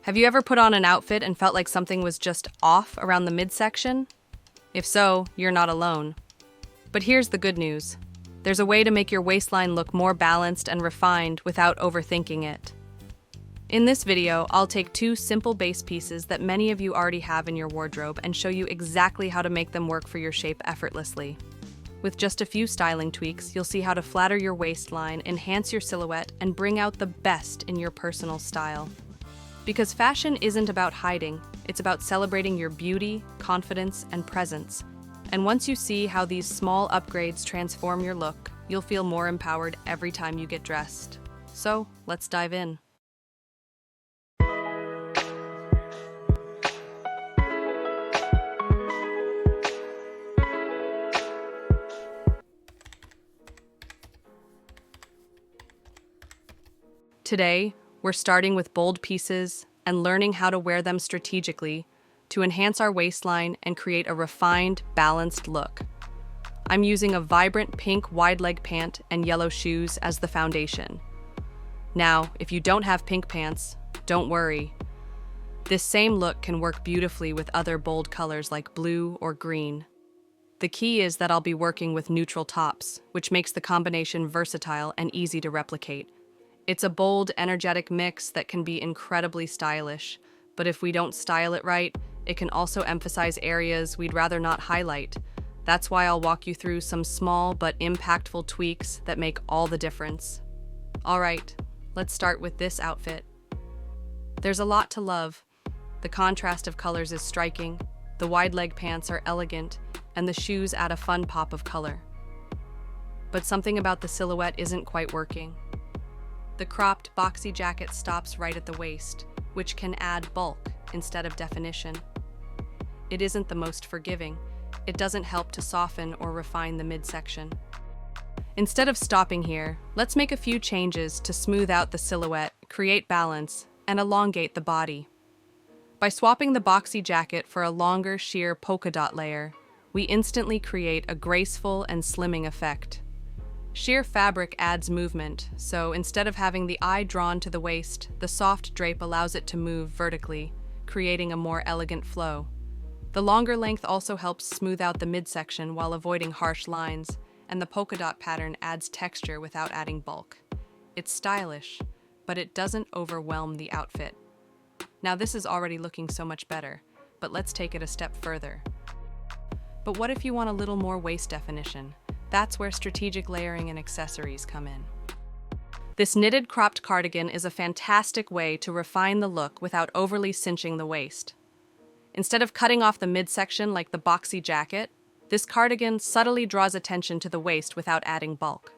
Have you ever put on an outfit and felt like something was just off around the midsection? If so, you're not alone. But here's the good news. There's a way to make your waistline look more balanced and refined without overthinking it. In this video, I'll take two simple base pieces that many of you already have in your wardrobe and show you exactly how to make them work for your shape effortlessly. With just a few styling tweaks, you'll see how to flatter your waistline, enhance your silhouette, and bring out the best in your personal style. Because fashion isn't about hiding, it's about celebrating your beauty, confidence, and presence. And once you see how these small upgrades transform your look, you'll feel more empowered every time you get dressed. So, let's dive in. Today, we're starting with bold pieces and learning how to wear them strategically to enhance our waistline and create a refined, balanced look. I'm using a vibrant pink wide leg pant and yellow shoes as the foundation. Now, if you don't have pink pants, don't worry. This same look can work beautifully with other bold colors like blue or green. The key is that I'll be working with neutral tops, which makes the combination versatile and easy to replicate. It's a bold, energetic mix that can be incredibly stylish, but if we don't style it right, it can also emphasize areas we'd rather not highlight. That's why I'll walk you through some small but impactful tweaks that make all the difference. All right, let's start with this outfit. There's a lot to love. The contrast of colors is striking, the wide leg pants are elegant, and the shoes add a fun pop of color. But something about the silhouette isn't quite working. The cropped, boxy jacket stops right at the waist, which can add bulk instead of definition. It isn't the most forgiving. It doesn't help to soften or refine the midsection. Instead of stopping here, let's make a few changes to smooth out the silhouette, create balance, and elongate the body. By swapping the boxy jacket for a longer, sheer polka dot layer, we instantly create a graceful and slimming effect. Sheer fabric adds movement, so instead of having the eye drawn to the waist, the soft drape allows it to move vertically, creating a more elegant flow. The longer length also helps smooth out the midsection while avoiding harsh lines, and the polka dot pattern adds texture without adding bulk. It's stylish, but it doesn't overwhelm the outfit. Now this is already looking so much better, but let's take it a step further. But what if you want a little more waist definition? That's where strategic layering and accessories come in. This knitted cropped cardigan is a fantastic way to refine the look without overly cinching the waist. Instead of cutting off the midsection like the boxy jacket, this cardigan subtly draws attention to the waist without adding bulk.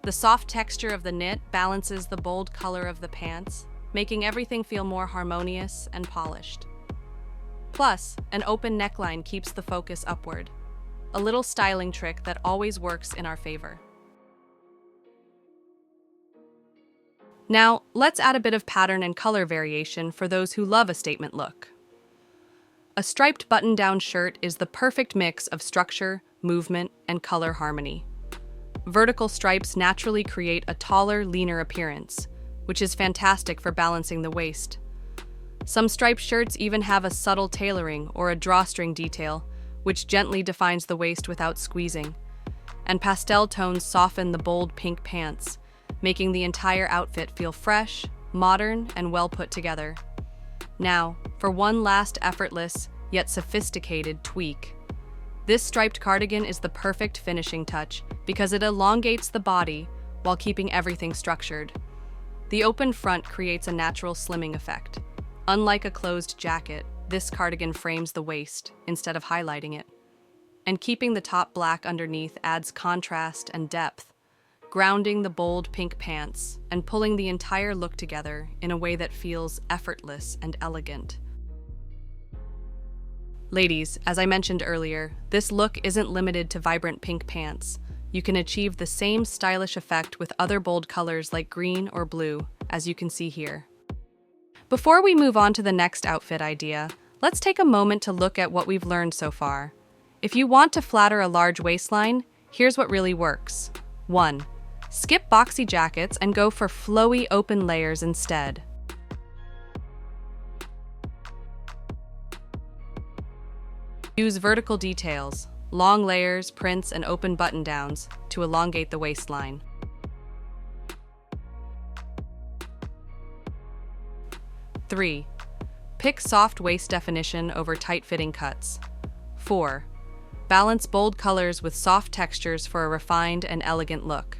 The soft texture of the knit balances the bold color of the pants, making everything feel more harmonious and polished. Plus, an open neckline keeps the focus upward. A little styling trick that always works in our favor. Now, let's add a bit of pattern and color variation for those who love a statement look. A striped button-down shirt is the perfect mix of structure, movement, and color harmony. Vertical stripes naturally create a taller, leaner appearance, which is fantastic for balancing the waist. Some striped shirts even have a subtle tailoring or a drawstring detail, which gently defines the waist without squeezing. And pastel tones soften the bold pink pants, making the entire outfit feel fresh, modern, and well put together. Now, for one last effortless, yet sophisticated tweak. This striped cardigan is the perfect finishing touch because it elongates the body while keeping everything structured. The open front creates a natural slimming effect. Unlike a closed jacket, this cardigan frames the waist instead of highlighting it. And keeping the top black underneath adds contrast and depth, grounding the bold pink pants and pulling the entire look together in a way that feels effortless and elegant. Ladies, as I mentioned earlier, this look isn't limited to vibrant pink pants. You can achieve the same stylish effect with other bold colors like green or blue, as you can see here. Before we move on to the next outfit idea, let's take a moment to look at what we've learned so far. If you want to flatter a large waistline, here's what really works. 1. Skip boxy jackets and go for flowy open layers instead. Use vertical details, long layers, prints, and open button-downs to elongate the waistline. 3. Pick soft waist definition over tight-fitting cuts. 4. Balance bold colors with soft textures for a refined and elegant look.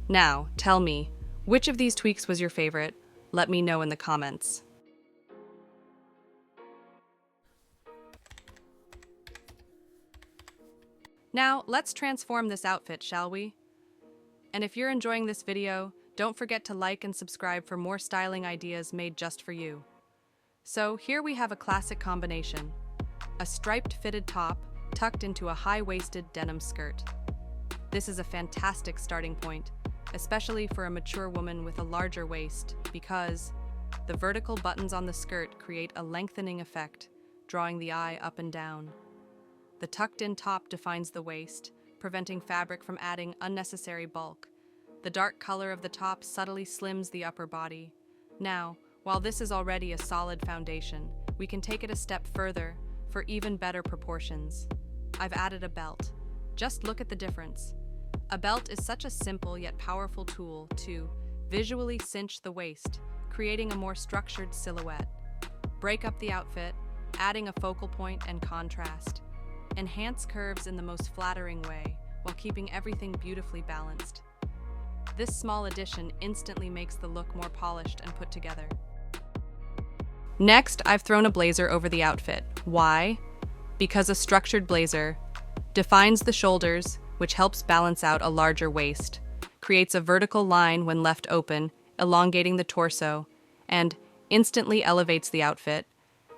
Now, tell me, which of these tweaks was your favorite? Let me know in the comments. Now, let's transform this outfit, shall we? And if you're enjoying this video, don't forget to like and subscribe for more styling ideas made just for you. So here we have a classic combination: a striped fitted top tucked into a high-waisted denim skirt. This is a fantastic starting point, especially for a mature woman with a larger waist, because the vertical buttons on the skirt create a lengthening effect, drawing the eye up and down. The tucked-in top defines the waist, preventing fabric from adding unnecessary bulk. The dark color of the top subtly slims the upper body. Now, while this is already a solid foundation, we can take it a step further for even better proportions. I've added a belt. Just look at the difference. A belt is such a simple yet powerful tool to visually cinch the waist, creating a more structured silhouette. Break up the outfit, adding a focal point and contrast. Enhance curves in the most flattering way while keeping everything beautifully balanced. This small addition instantly makes the look more polished and put together. Next, I've thrown a blazer over the outfit. Why? Because a structured blazer defines the shoulders, which helps balance out a larger waist, creates a vertical line when left open, elongating the torso, and instantly elevates the outfit,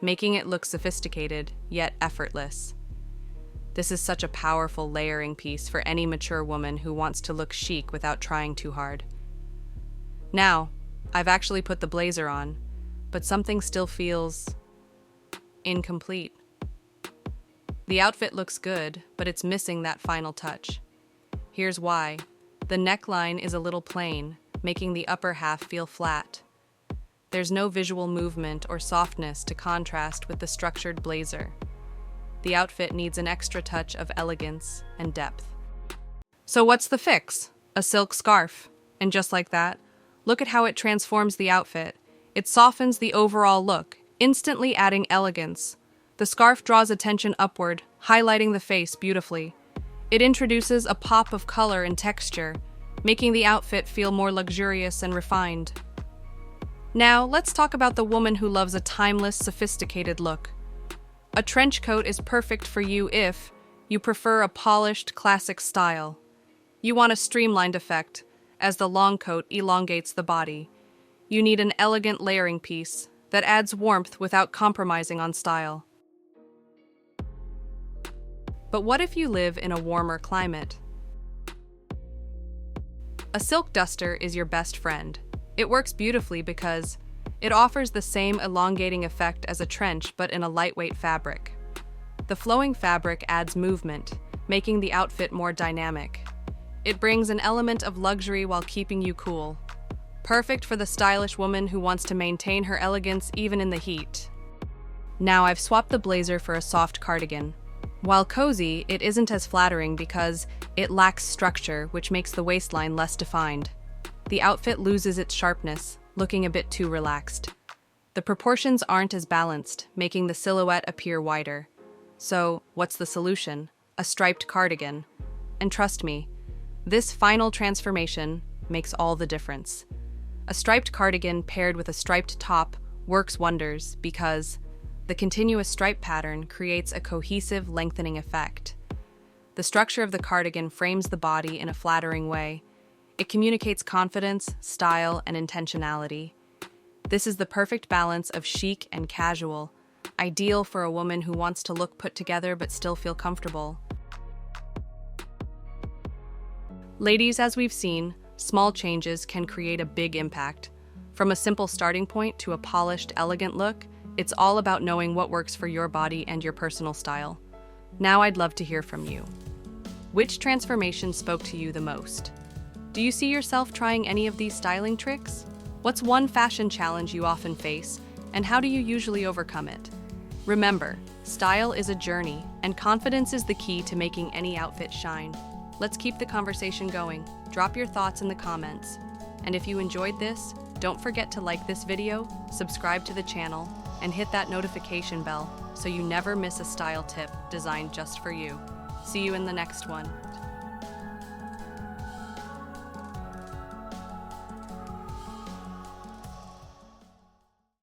making it look sophisticated yet effortless. This is such a powerful layering piece for any mature woman who wants to look chic without trying too hard. Now, I've actually put the blazer on, but something still feels incomplete. The outfit looks good, but it's missing that final touch. Here's why. The neckline is a little plain, making the upper half feel flat. There's no visual movement or softness to contrast with the structured blazer. The outfit needs an extra touch of elegance and depth. So what's the fix? A silk scarf. And just like that, look at how it transforms the outfit. It softens the overall look, instantly adding elegance. The scarf draws attention upward, highlighting the face beautifully. It introduces a pop of color and texture, making the outfit feel more luxurious and refined. Now, let's talk about the woman who loves a timeless, sophisticated look. A trench coat is perfect for you if you prefer a polished, classic style. You want a streamlined effect, as the long coat elongates the body. You need an elegant layering piece that adds warmth without compromising on style. But what if you live in a warmer climate? A silk duster is your best friend. It works beautifully because it offers the same elongating effect as a trench but in a lightweight fabric. The flowing fabric adds movement, making the outfit more dynamic. It brings an element of luxury while keeping you cool. Perfect for the stylish woman who wants to maintain her elegance even in the heat. Now I've swapped the blazer for a soft cardigan. While cozy, it isn't as flattering because it lacks structure, which makes the waistline less defined. The outfit loses its sharpness, looking a bit too relaxed. The proportions aren't as balanced, making the silhouette appear wider. So, what's the solution? A striped cardigan. And trust me, this final transformation makes all the difference. A striped cardigan paired with a striped top works wonders because the continuous stripe pattern creates a cohesive, lengthening effect. The structure of the cardigan frames the body in a flattering way. It communicates confidence, style, and intentionality. This is the perfect balance of chic and casual, ideal for a woman who wants to look put together but still feel comfortable. Ladies, as we've seen, small changes can create a big impact. From a simple starting point to a polished, elegant look, it's all about knowing what works for your body and your personal style. Now I'd love to hear from you. Which transformation spoke to you the most? Do you see yourself trying any of these styling tricks? What's one fashion challenge you often face, and how do you usually overcome it? Remember, style is a journey, and confidence is the key to making any outfit shine. Let's keep the conversation going. Drop your thoughts in the comments. And if you enjoyed this, don't forget to like this video, subscribe to the channel, and hit that notification bell so you never miss a style tip designed just for you. See you in the next one.